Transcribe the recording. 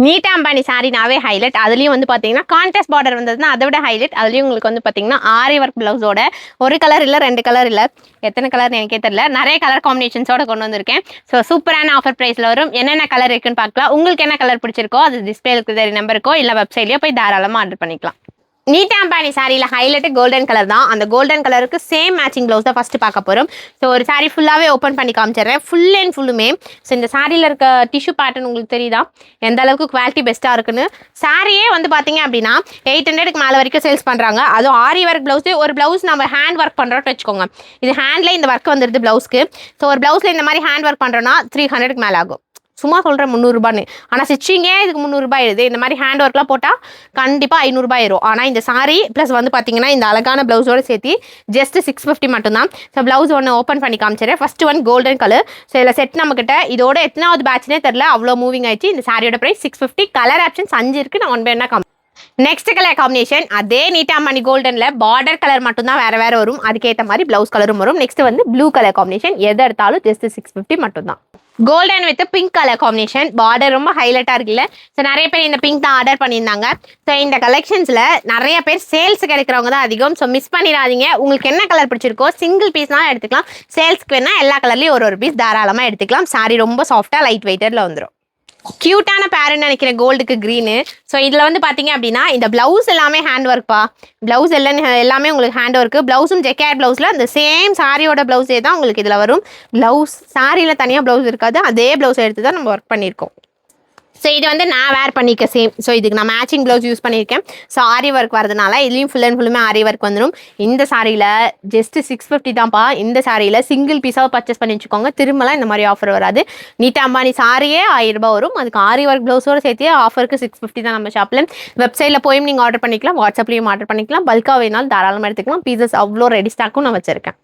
நீட்டா அம்பானி சாரினாவே ஹைலைட். அதுலயும் வந்து பாத்தீங்கன்னா கான்ட்ராஸ்ட் பார்டர் வந்ததுன்னா அதை விட ஹைலைட். அதுலயும் உங்களுக்கு வந்து பாத்தீங்கன்னா ஆரி ஒர்க் பிளவுஸோட ஒரு கலர் இல்ல 2 கலர் இல்ல, எத்தனை கலர் எனக்கே தெரியல, நிறைய கலர் காம்பினேஷன்ஸோட கொண்டு வந்திருக்கேன். ஸோ சூப்பரான ஆஃபர் பிரைஸ்ல வரும். என்னென்ன கலர் இருக்குன்னு பார்க்கலாம். உங்களுக்கு என்ன கலர் பிடிச்சிருக்கோ அது டிஸ்பிளே இருக்கிற நம்பருக்கோ இல்ல வெப்சைட்லயோ போய் தாராளமா ஆர்டர் பண்ணிக்கலாம். நீட்டா அம்பானி சாரியில் ஹைலைட்டு கோல்டன் கலர் தான். அந்த கோல்டன் கலருக்கு சேம் மேட்சிங் ப்ளவுஸ் தான் ஃபஸ்ட்டு பார்க்க போகிறோம். ஸோ ஒரு சாரீ ஃபுல்லாகவே ஓப்பன் பண்ணி காமிச்சிடுறேன், ஃபுல் அண்ட் ஃபுல்லுமே. ஸோ இந்த சாரியில் இருக்க டிஷ்யூ பேட்டர்ன் உங்களுக்கு தெரியுதா எந்த அளவுக்கு குவாலிட்டி பெஸ்ட்டாக இருக்குன்னு. சாரியே வந்து பார்த்தீங்க அப்படின்னா 800க்கு மேலே வரைக்கும் சேல்ஸ் பண்ணுறாங்க. அதுவும் ஆரி ஒர்க் ப்ளவுஸு. ஒரு ப்ளவுஸ் நம்ம ஹேண்ட் ஒர்க் பண்ணுறோன்னு வச்சுக்கோங்க, இது ஹேண்டில் இந்த ஒர்க் வந்துடுது ப்ளவுஸ்க்கு. ஸோ ஒரு ப்ளவுஸில் இந்த மாதிரி ஹேண்ட் ஒர்க் பண்ணுறோன்னா 300க்கு மேலே ஆகும். சும்மா சொல்கிறேன் 300ரூபான்னு, ஆனால் ஸ்டிச்சிங்கே இதுக்கு 300ரூபா ஆயிடுது. இந்த மாதிரி ஹேண்ட் ஒர்க்லாம் போட்டால் கண்டிப்பாக 500ரூபா ஆயிரும். ஆனால் இந்த சாரி ப்ளஸ் வந்து பார்த்தீங்கன்னா இந்த அழகான ப்ளவுஸோடு சேர்த்து ஜஸ்ட் 650 மட்டும்தான். ஸோ ப்ளவுஸ் ஒன்று ஓப்பன் பண்ணி காமிச்சிடுறேன். First one golden colour. So இதில் செட் நம்மக்கிட்ட இதோட எத்தனாவது பேட்ச்னே தெரில, அவ்வளோ மூவிங் ஆயிடுச்சு. இந்த சாரியோட ப்ரைஸ் 650. கலர் ஆப்ஷன்ஸ் 5 இருக்குது. நான் 1 பை 1 நெக்ஸ்ட் கலர் காம்பினேஷன் அதே நீட்டா அம்பானி கோல்டன்ல பார்டர் கலர் மட்டும் தான் வேற வேற வரும், அதுக்கேற்ற மாதிரி பிளவுஸ் கலரும் வரும். நெக்ஸ்ட் வந்து ப்ளூ கலர் காம்பினேஷன், எது எடுத்தாலும் ஜஸ்ட் 650 மட்டும் தான். Golden with pink colour combination, border ரொம்ப ஹைலைட்டா இருக்குல்ல. ஸோ நிறைய பேர் இந்த பிங்க் தான் ஆர்டர் பண்ணியிருந்தாங்க. ஸோ இந்த கலெக்ஷன்ஸ்ல நிறைய பேர் சேல்ஸுக்கு எடுக்கிறவங்க தான் அதிகம். ஸோ மிஸ் பண்ணிடாதீங்க. உங்களுக்கு என்ன கலர் பிடிச்சிருக்கோ சிங்கிள் பீஸ்னாலும் எடுத்துக்கலாம். சேல்ஸ்க்கு வேணா எல்லா கலர்லயும் ஒரு பீஸ் தாராளமாக எடுத்துக்கலாம். சாரி ரொம்ப சாஃப்டா லைட் வெயிட்டர்ல வந்துடும். கியூட்டான பேருன்னு நினைக்கிறேன் கோல்டுக்கு க்ரீனு. ஸோ இதில் வந்து பார்த்தீங்க அப்படின்னா இந்த ப்ளவுஸ் எல்லாமே ஹேண்ட் ஒர்க்ப்பா. ப்ளவுஸ் எல்லாமே உங்களுக்கு ஹேண்ட் ஒர்க்கு. ப்ளவுஸும் ஜெக்கேட் ப்ளவுஸில் அந்த சேம் சாரியோட ப்ளவுஸே தான் உங்களுக்கு இதில் வரும். ப்ளவுஸ் சாரியில் தனியாக ப்ளவுஸ் இருக்காது, அதே ப்ளவுஸ் எடுத்து தான் நம்ம ஒர்க் பண்ணியிருக்கோம். ஸோ இது வந்து நான் வேர் பண்ணிக்க சேம். ஸோ இதுக்கு நான் மேட்சிங் ப்ளவுஸ் யூஸ் பண்ணியிருக்கேன். ஸோ ஆரி ஒர்க் வரதுனால இதுலேயும் ஃபுல் அண்ட் ஃபுல்லுமே ஆரி ஒர்க் வந்துடும். இந்த சாரியில் ஜஸ்ட் 650 தான்ப்பா. இந்த சாரியில் சிங்கிள் பீஸாக பர்ச்சேஸ் பண்ணி வச்சுக்கோங்க, திரும்பலாம் இந்த மாதிரி ஆஃபர் வராது. நீட்டா அம்பானி சாரியே 1000 ரூபாய் வரும். அதுக்கு ஆரி ஒர்க் ப்ளவுஸோடு சேர்த்து ஆஃபருக்கு 650 தான் நம்ம ஷாப்பில். வெப்சைட்டில் போயும் நீங்கள் ஆர்டர் பண்ணிக்கலாம், வாட்ஸ்அப்லேயும் ஆர்டர் பண்ணிக்கலாம். பல்காக வேணாலும் தாராளமாக எடுத்துக்கலாம். பீசஸ் அவ்வளோ ரெடி ஸ்டாக்கும் நான் வச்சுருக்கேன்.